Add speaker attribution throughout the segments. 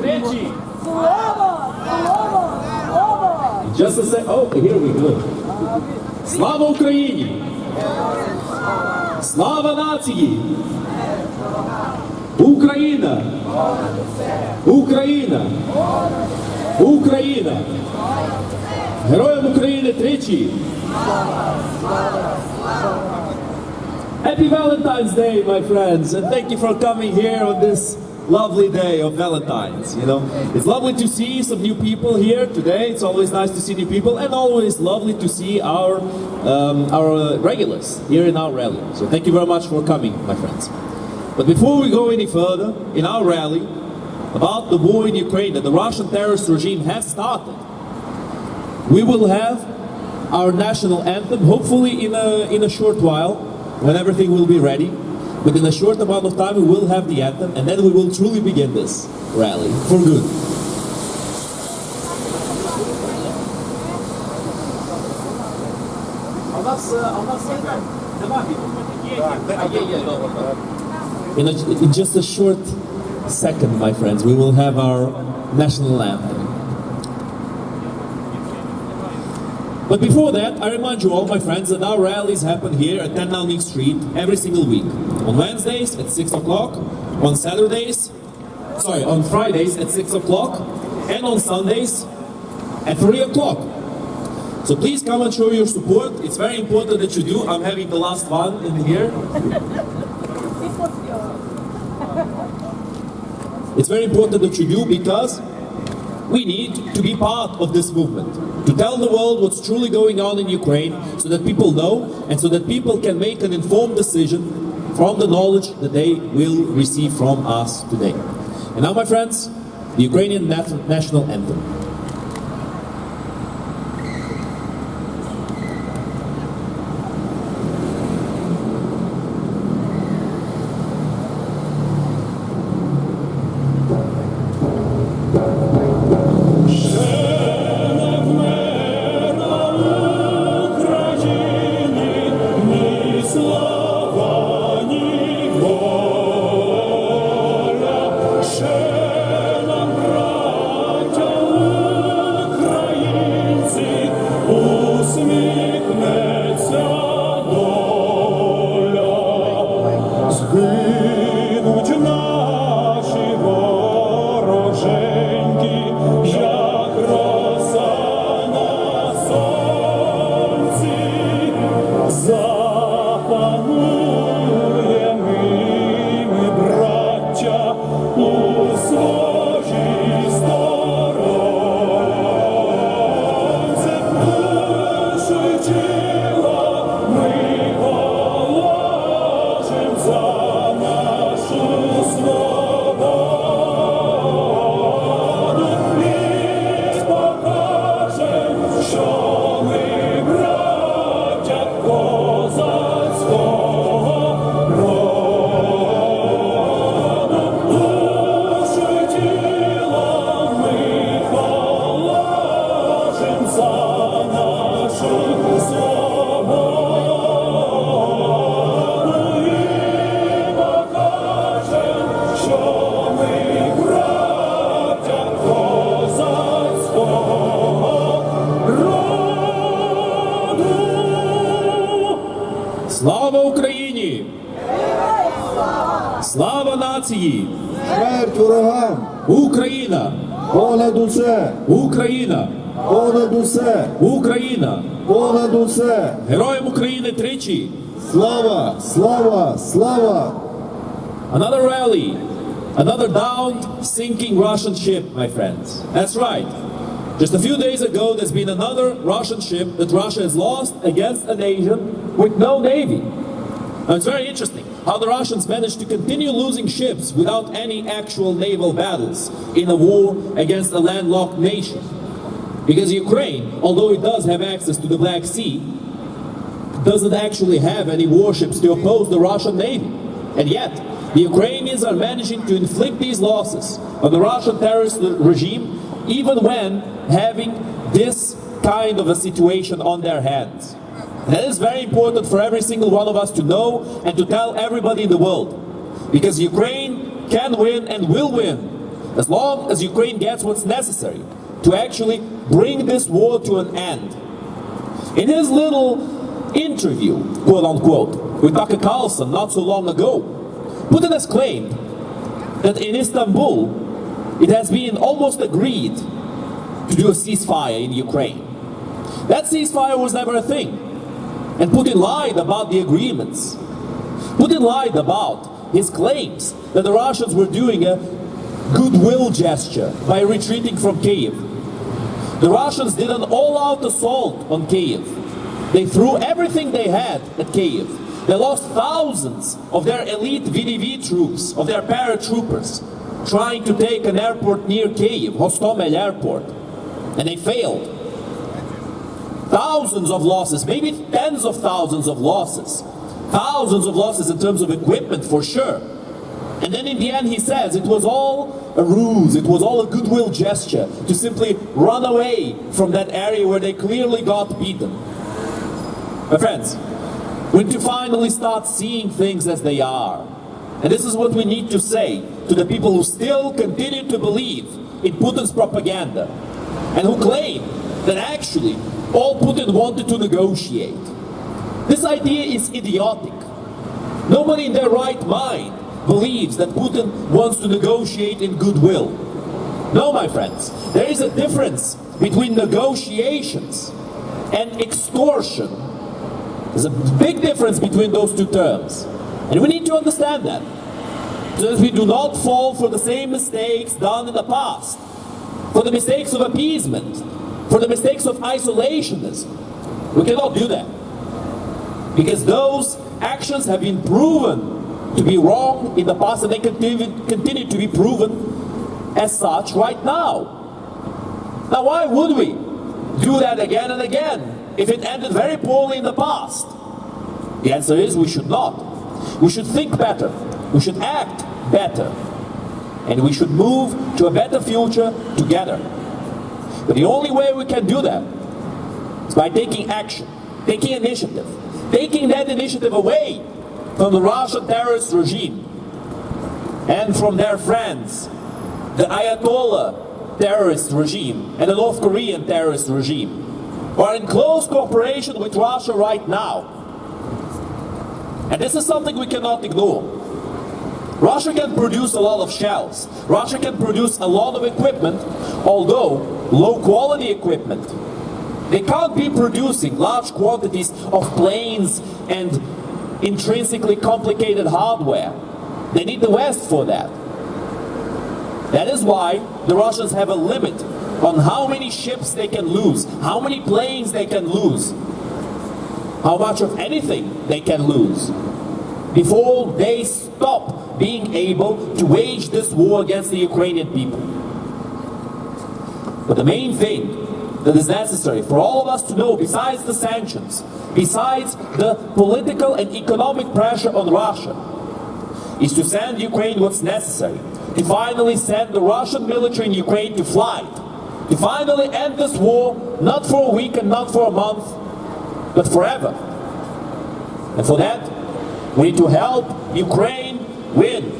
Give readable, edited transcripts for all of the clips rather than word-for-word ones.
Speaker 1: тричі.
Speaker 2: Слава! Слава! Слава!
Speaker 1: Just a sec. Oh, here we go. Слава Україні! Слава нації! Україна! Україна! Україна! Героям України тричі! Happy Valentine's Day, my friends, and thank you for coming here on this lovely day of Valentine's. You know, it's lovely to see some new people here today. It's always nice to see new people, and always lovely to see our regulars here in our rally. So thank you very much for coming, my friends. But before we go any further in our rally about the war in Ukraine that the Russian terrorist regime has started, we will have our national anthem, hopefully in a short while, when everything will be ready. But in a short amount of time we will have the anthem, and then we will truly begin this rally for good. In just a short second, my friends, we will have our national anthem. But before that, I remind you all, my friends, that our rallies happen here at 10 Downing Street every single week. On Wednesdays at 6 o'clock, on Fridays at 6 o'clock, and on Sundays at 3 o'clock. So please come and show your support. It's very important that you do. I'm having the last one in here. It's very important that you do because we need to be part of this movement, to tell the world what's truly going on in Ukraine so that people know and so that people can make an informed decision from the knowledge that they will receive from us today. And now, my friends, the Ukrainian national anthem. Слава Україні! Слава нації!
Speaker 3: Смерть ворогам!
Speaker 1: Україна!
Speaker 3: Понад усе!
Speaker 1: Україна!
Speaker 3: Понад усе!
Speaker 1: Україна!
Speaker 3: Понад усе!
Speaker 1: Героям України тричі!
Speaker 3: Слава! Слава! Слава!
Speaker 1: Another rally, another downed, sinking Russian ship, my friends. That's right. Just a few days ago, there's been another Russian ship that Russia has lost against a nation with no navy. Now, it's very interesting how the Russians managed to continue losing ships without any actual naval battles in a war against a landlocked nation. Because Ukraine, although it does have access to the Black Sea, doesn't actually have any warships to oppose the Russian Navy. And yet, the Ukrainians are managing to inflict these losses on the Russian terrorist regime, even when having this kind of a situation on their hands. That is very important for every single one of us to know and to tell everybody in the world. Because Ukraine can win and will win as long as Ukraine gets what's necessary to actually bring this war to an end. In his little interview, quote unquote, with Tucker Carlson not so long ago, Putin has claimed that in Istanbul it has been almost agreed to do a ceasefire in Ukraine. That ceasefire was never a thing. And Putin lied about the agreements. Putin lied about his claims that the Russians were doing a goodwill gesture by retreating from Kiev. The Russians did an all-out assault on Kiev. They threw everything they had at Kiev. They lost thousands of their elite VDV troops, of their paratroopers, trying to take an airport near Kiev, Hostomel Airport. And they failed. Thousands of losses, maybe tens of thousands of losses. Thousands of losses in terms of equipment, for sure. And then in the end he says it was all a ruse, it was all a goodwill gesture to simply run away from that area where they clearly got beaten. My friends, we need to finally start seeing things as they are. And this is what we need to say to the people who still continue to believe in Putin's propaganda and who claim that actually all Putin wanted to negotiate. This idea is idiotic. Nobody in their right mind believes that Putin wants to negotiate in goodwill. No, my friends, there is a difference between negotiations and extortion. There's a big difference between those two terms. And we need to understand that, so that we do not fall for the same mistakes done in the past, for the mistakes of appeasement, for the mistakes of isolationism. We cannot do that, because those actions have been proven to be wrong in the past, and they continue to be proven as such right now. Now, why would we do that again and again if it ended very poorly in the past? The answer is we should not. We should think better, we should act better, and we should move to a better future together. But the only way we can do that is by taking action, taking initiative, taking that initiative away from the Russian terrorist regime and from their friends, the Ayatollah terrorist regime and the North Korean terrorist regime, who are in close cooperation with Russia right now. And this is something we cannot ignore. Russia can produce a lot of shells. Russia can produce a lot of equipment, although low quality equipment. They can't be producing large quantities of planes and intrinsically complicated hardware. They need the West for that. That is why the Russians have a limit on how many ships they can lose, how many planes they can lose, how much of anything they can lose, before they stop being able to wage this war against the Ukrainian people. But the main thing that is necessary for all of us to know, besides the sanctions, besides the political and economic pressure on Russia, is to send Ukraine what's necessary, to finally send the Russian military in Ukraine to flight, to finally end this war, not for a week and not for a month, but forever. And for that, we need to help Ukraine win.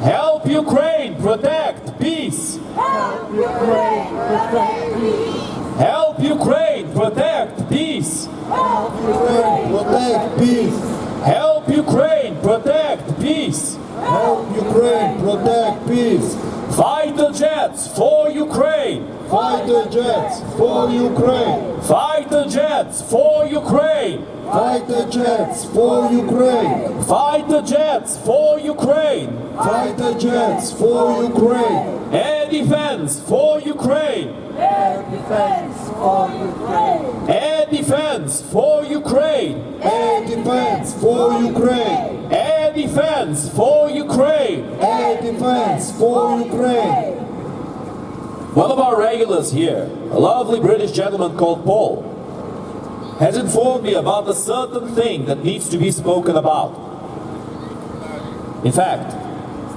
Speaker 1: Help Ukraine protect peace.
Speaker 2: Help Ukraine protect peace.
Speaker 1: Help Ukraine protect peace.
Speaker 2: Help Ukraine
Speaker 3: Protect peace.
Speaker 1: Help Ukraine protect peace.
Speaker 3: Help Ukraine protect peace.
Speaker 1: Fighter jets for Ukraine.
Speaker 3: Fighter jets for Ukraine.
Speaker 1: Fighter jets for Ukraine.
Speaker 3: Fighter jets for Ukraine.
Speaker 1: Fighter jets for Ukraine.
Speaker 3: Fighter jets for Ukraine.
Speaker 1: Air defense for Ukraine.
Speaker 2: air defense for Ukraine.
Speaker 1: Air defense for Ukraine.
Speaker 3: Air defense for Ukraine.
Speaker 1: Air defense for Ukraine.
Speaker 3: Air defense for Ukraine.
Speaker 1: One of our regulars here, a lovely British gentleman called Paul, has informed me about a certain thing that needs to be spoken about. In fact,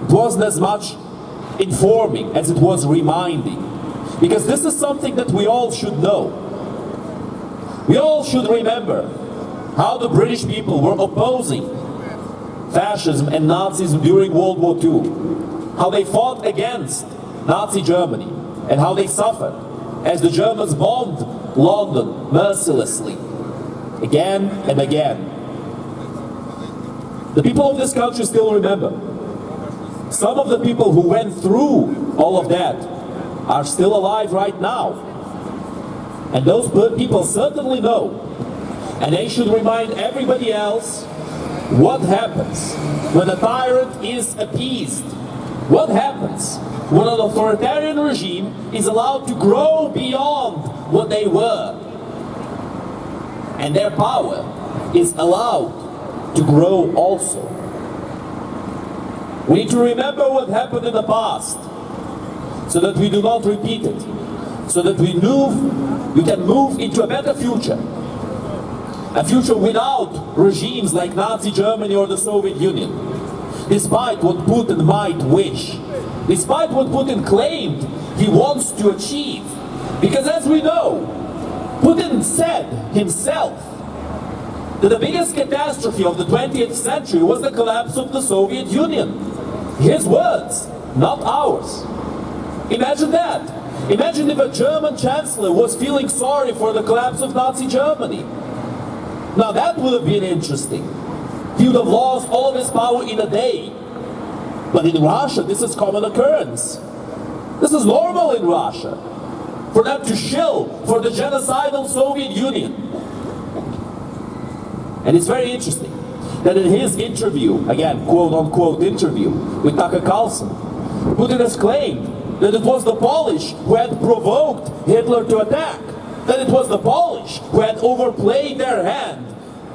Speaker 1: it wasn't as much informing as it was reminding, because this is something that we all should know. We all should remember how the British people were opposing fascism and Nazism during World War II. how they fought against Nazi Germany and how they suffered as the Germans bombed London mercilessly, again and again. The people of this country still remember. Some of the people who went through all of that are still alive right now. And those people certainly know. And they should remind everybody else what happens when a tyrant is appeased. What happens when an authoritarian regime is allowed to grow beyond what they were. And their power is allowed to grow also. We need to remember what happened in the past so that we do not repeat it, so that we can move into a better future. A future without regimes like Nazi Germany or the Soviet Union. Despite what Putin might wish, despite what Putin claimed he wants to achieve. Because as we know, Putin said himself that the biggest catastrophe of the 20th century was the collapse of the Soviet Union. His words, not ours. Imagine that. Imagine if a German chancellor was feeling sorry for the collapse of Nazi Germany. Now that would have been interesting. He would have lost all of his power in a day. But in Russia, this is common occurrence. This is normal in Russia. For them to shill for the genocidal Soviet Union. And it's very interesting that in his interview, again, quote-unquote interview with Tucker Carlson, Putin has claimed that it was the Polish who had provoked Hitler to attack, that it was the Polish who had overplayed their hand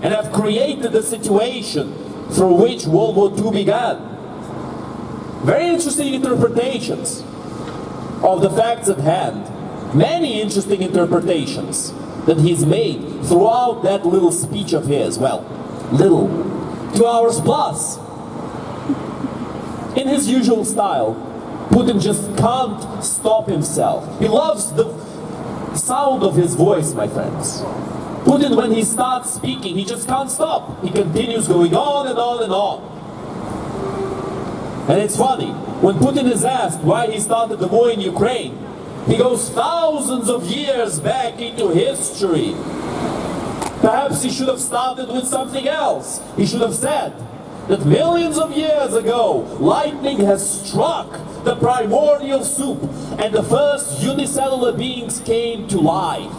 Speaker 1: and have created the situation through which World War II began. Very interesting interpretations of the facts at hand. Many interesting interpretations that he's made throughout that little speech of his. Well, little. 2 hours plus. In his usual style, Putin just can't stop himself. He loves the sound of his voice, my friends. Putin, when he starts speaking, he just can't stop. He continues going on and on and on. And it's funny, when Putin is asked why he started the war in Ukraine, he goes thousands of years back into history. Perhaps he should have started with something else. He should have said that millions of years ago, lightning has struck the primordial soup and the first unicellular beings came to life.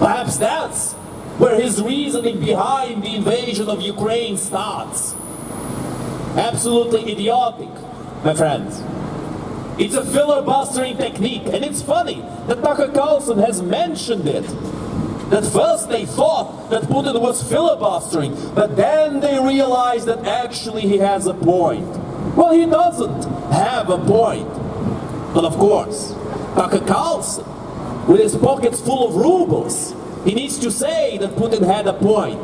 Speaker 1: Perhaps that's where his reasoning behind the invasion of Ukraine starts. Absolutely idiotic, my friends. It's a filibustering technique, and it's funny that Tucker Carlson has mentioned it. That first they thought that Putin was filibustering, but then they realized that actually he has a point. Well, he doesn't have a point. But of course, Tucker Carlson, with his pockets full of rubles, he needs to say that Putin had a point.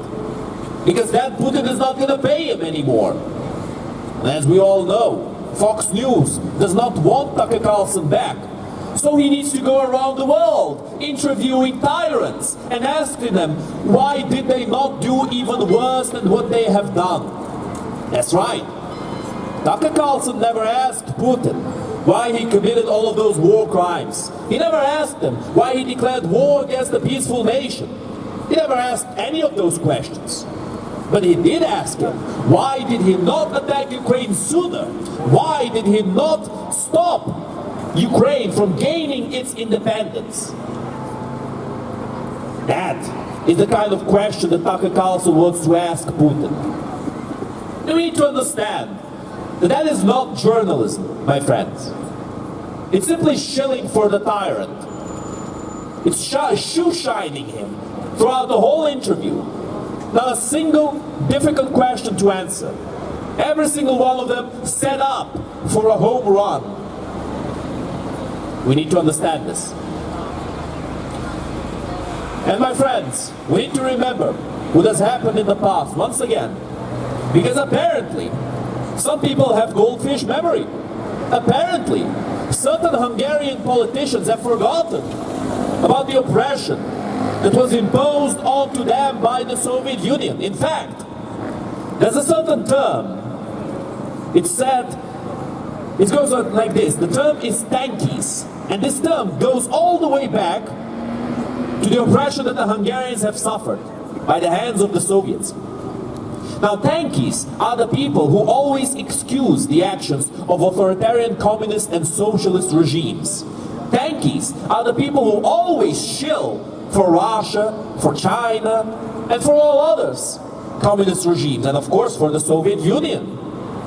Speaker 1: Because then Putin is not going to pay him anymore. And as we all know, Fox News does not want Tucker Carlson back. So he needs to go around the world interviewing tyrants and asking them, why did they not do even worse than what they have done? That's right. Tucker Carlson never asked Putin why he committed all of those war crimes. He never asked him why he declared war against a peaceful nation. He never asked any of those questions. But he did ask him, why did he not attack Ukraine sooner? Why did he not stop Ukraine from gaining its independence? That is the kind of question that Tucker Carlson wants to ask Putin. And we need to understand that that is not journalism, my friends. It's simply shilling for the tyrant. It's shoe-shining him throughout the whole interview. Not a single difficult question to answer. Every single one of them set up for a home run. We need to understand this. And my friends, we need to remember what has happened in the past, once again. Because apparently, some people have goldfish memory. Apparently, certain Hungarian politicians have forgotten about the oppression that was imposed onto them by the Soviet Union. In fact, there's a certain term. It's said It goes on like this. The term is tankies. And this term goes all the way back to the oppression that the Hungarians have suffered by the hands of the Soviets. Now, tankies are the people who always excuse the actions of authoritarian communist and socialist regimes. Tankies are the people who always shill for Russia, for China, and for all others communist regimes, and of course for the Soviet Union.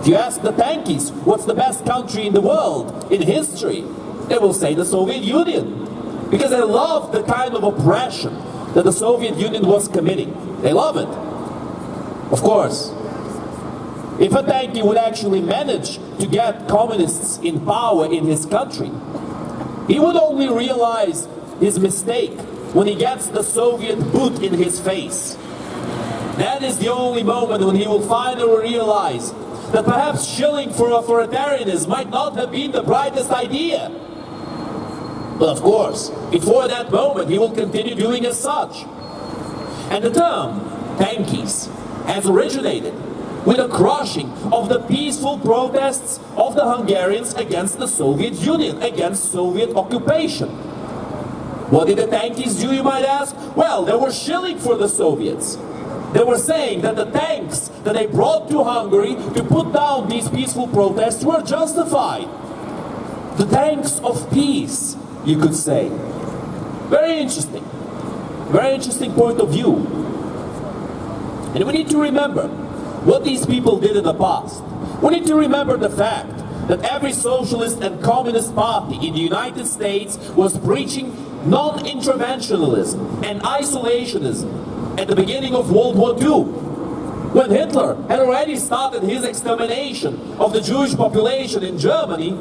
Speaker 1: If you ask the tankies what's the best country in the world, in history, they will say the Soviet Union. Because they love the kind of oppression that the Soviet Union was committing. They love it. Of course, if a tanky would actually manage to get communists in power in his country, he would only realize his mistake when he gets the Soviet boot in his face. That is the only moment when he will finally realize that perhaps shilling for authoritarianism might not have been the brightest idea. But of course, before that moment, he will continue doing as such. And the term tankies has originated with the crushing of the peaceful protests of the Hungarians against the Soviet Union, against Soviet occupation. What did the tankies do, you might ask? Well, they were shilling for the Soviets. They were saying that the tanks that they brought to Hungary to put down these peaceful protests were justified. The tanks of peace, you could say. Very interesting point of view. And we need to remember what these people did in the past. We need to remember the fact that every socialist and communist party in the United States was preaching non-interventionalism and isolationism at the beginning of World War II. When Hitler had already started his extermination of the Jewish population in Germany,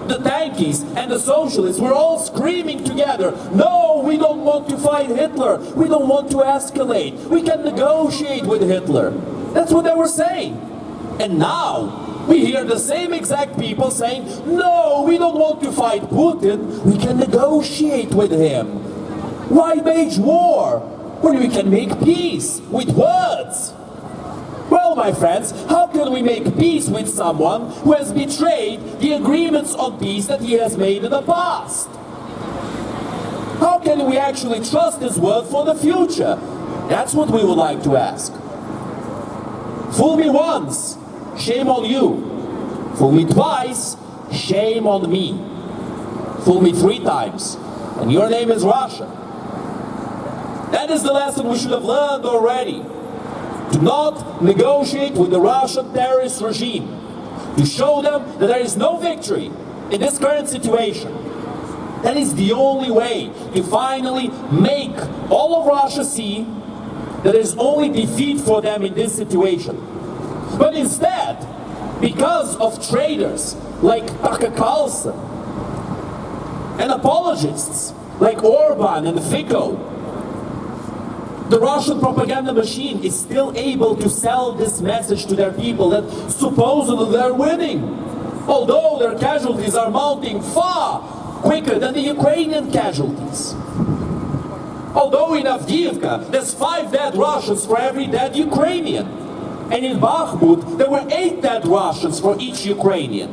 Speaker 1: the tankies and the socialists were all screaming together, "No, we don't want to fight Hitler. We don't want to escalate. We can negotiate with Hitler." That's what they were saying. And now we hear the same exact people saying, "No, we don't want to fight Putin. We can negotiate with him. Why wage war when we can make peace with words?" Well, my friends, how can we make peace with someone who has betrayed the agreements on peace that he has made in the past? How can we actually trust his word for the future? That's what we would like to ask. Fool me once, shame on you. Fool me twice, shame on me. Fool me 3 times, and your name is Russia. That is the lesson we should have learned already. To not negotiate with the Russian terrorist regime. To show them that there is no victory in this current situation. That is the only way to finally make all of Russia see that there is only defeat for them in this situation. But instead, because of traitors like Tucker Carlson and apologists like Orban and Fico, the Russian propaganda machine is still able to sell this message to their people that supposedly they're winning, although their casualties are mounting far quicker than the Ukrainian casualties. Although in Avdiivka there's 5 dead Russians for every dead Ukrainian, and in Bakhmut there were 8 dead Russians for each Ukrainian.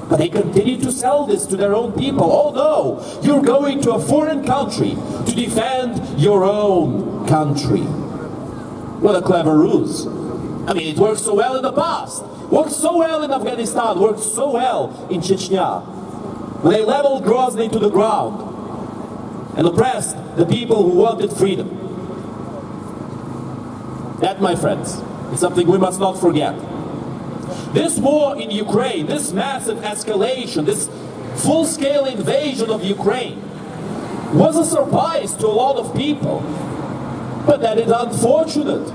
Speaker 1: But they continue to sell this to their own people. Oh no, you're going to a foreign country to defend your own country. What a clever ruse. I mean, it worked so well in the past. Worked so well in Afghanistan. Worked so well in Chechnya. When they leveled Grozny to the ground and oppressed the people who wanted freedom. That, my friends, is something we must not forget. This war in Ukraine, this massive escalation, this full-scale invasion of Ukraine was a surprise to a lot of people. But that is unfortunate,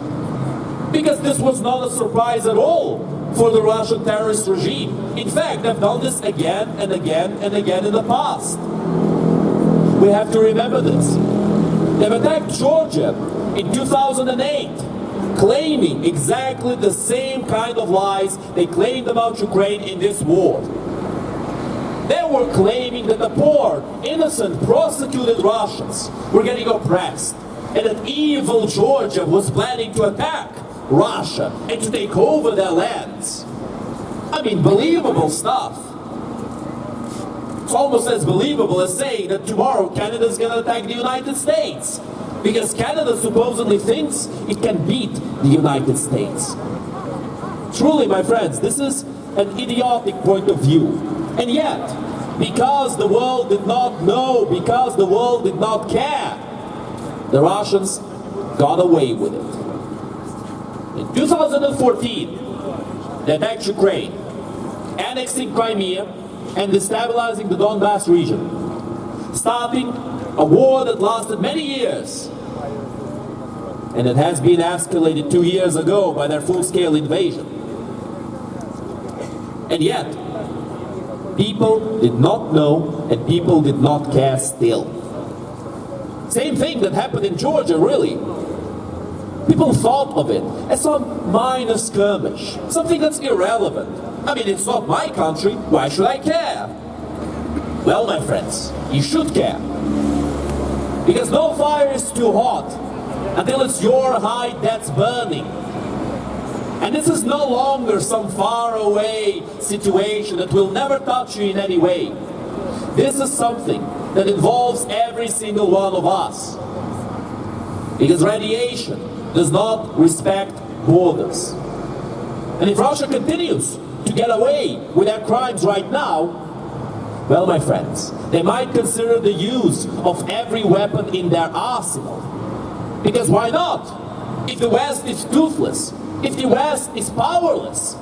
Speaker 1: because this was not a surprise at all for the Russian terrorist regime. In fact, they've done this again and again and again in the past. We have to remember this. They've attacked Georgia in 2008. Claiming exactly the same kind of lies they claimed about Ukraine in this war. They were claiming that the poor, innocent, prosecuted Russians were getting oppressed, and that evil Georgia was planning to attack Russia and to take over their lands. I mean, believable stuff. It's almost as believable as saying that tomorrow Canada's gonna attack the United States. Because Canada supposedly thinks it can beat the United States. Truly, my friends, this is an idiotic point of view. And yet, because the world did not know, because the world did not care, the Russians got away with it. In 2014, they attacked Ukraine, annexing Crimea and destabilizing the Donbass region, starting a war that lasted many years, and it has been escalated 2 years ago by their full-scale invasion. And yet, people did not know and people did not care still. Same thing that happened in Georgia, really. People thought of it as some minor skirmish, something that's irrelevant. I mean, it's not my country, why should I care? Well, my friends, you should care. Because no fire is too hot until it's your hide that's burning. And this is no longer some faraway situation that will never touch you in any way. This is something that involves every single one of us. Because radiation does not respect borders. And if Russia continues to get away with their crimes right now, well, my friends, they might consider the use of every weapon in their arsenal. Because why not? If the West is toothless, if the West is powerless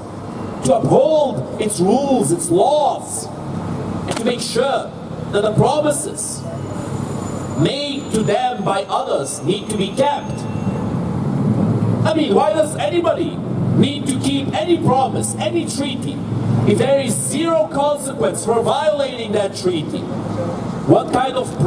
Speaker 1: to uphold its rules, its laws, and to make sure that the promises made to them by others need to be kept. I mean, why does anybody need to keep any promise, any treaty, if there is zero consequence for violating that treaty? What kind of